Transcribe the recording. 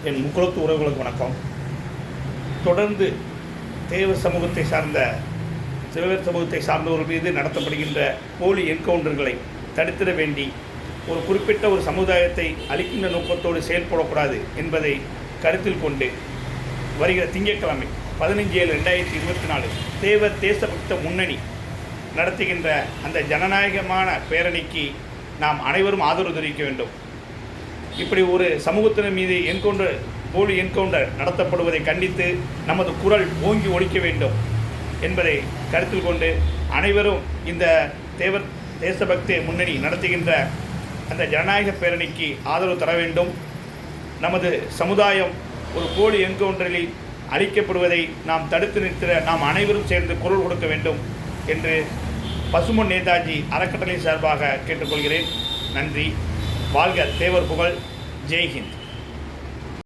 என் முக்குளத்து உறவுகளுக்கு வணக்கம். தொடர்ந்து தேவர் சமூகத்தை சார்ந்தவர்கள் மீது நடத்தப்படுகின்ற போலி என்கவுண்டர்களை தடுத்திட வேண்டி ஒரு குறிப்பிட்ட ஒரு சமுதாயத்தை அளிக்கின்ற நோக்கத்தோடு செயல்படக்கூடாது என்பதை கருத்தில் கொண்டு வருகிற திங்கட்கிழமை 15/7/2024 தேவர் தேசபக்த முன்னணி நடத்துகின்ற அந்த ஜனநாயகமான பேரணிக்கு நாம் அனைவரும் ஆதரவு தெரிவிக்க வேண்டும். இப்படி ஒரு சமூகத்தினர் மீது போலி என்கவுண்டர் நடத்தப்படுவதை கண்டித்து நமது குரல் ஓங்கி ஒலிக்க வேண்டும் என்பதை கருத்தில் கொண்டு அனைவரும் இந்த தேவர் தேசபக்தி முன்னணி நடத்துகின்ற அந்த ஜனநாயக பேரணிக்கு ஆதரவு தர வேண்டும். நமது சமுதாயம் ஒரு போலி என்கவுண்டரில் அழிக்கப்படுவதை நாம் தடுத்து நிறுத்த நாம் அனைவரும் சேர்ந்து குரல் கொடுக்க வேண்டும் என்று பசும்பொன் நேதாஜி அறக்கட்டளை சார்பாக கேட்டுக்கொள்கிறேன். நன்றி. வாழ்க தேவர் புகழ். ஜெய்ஹிந்த்.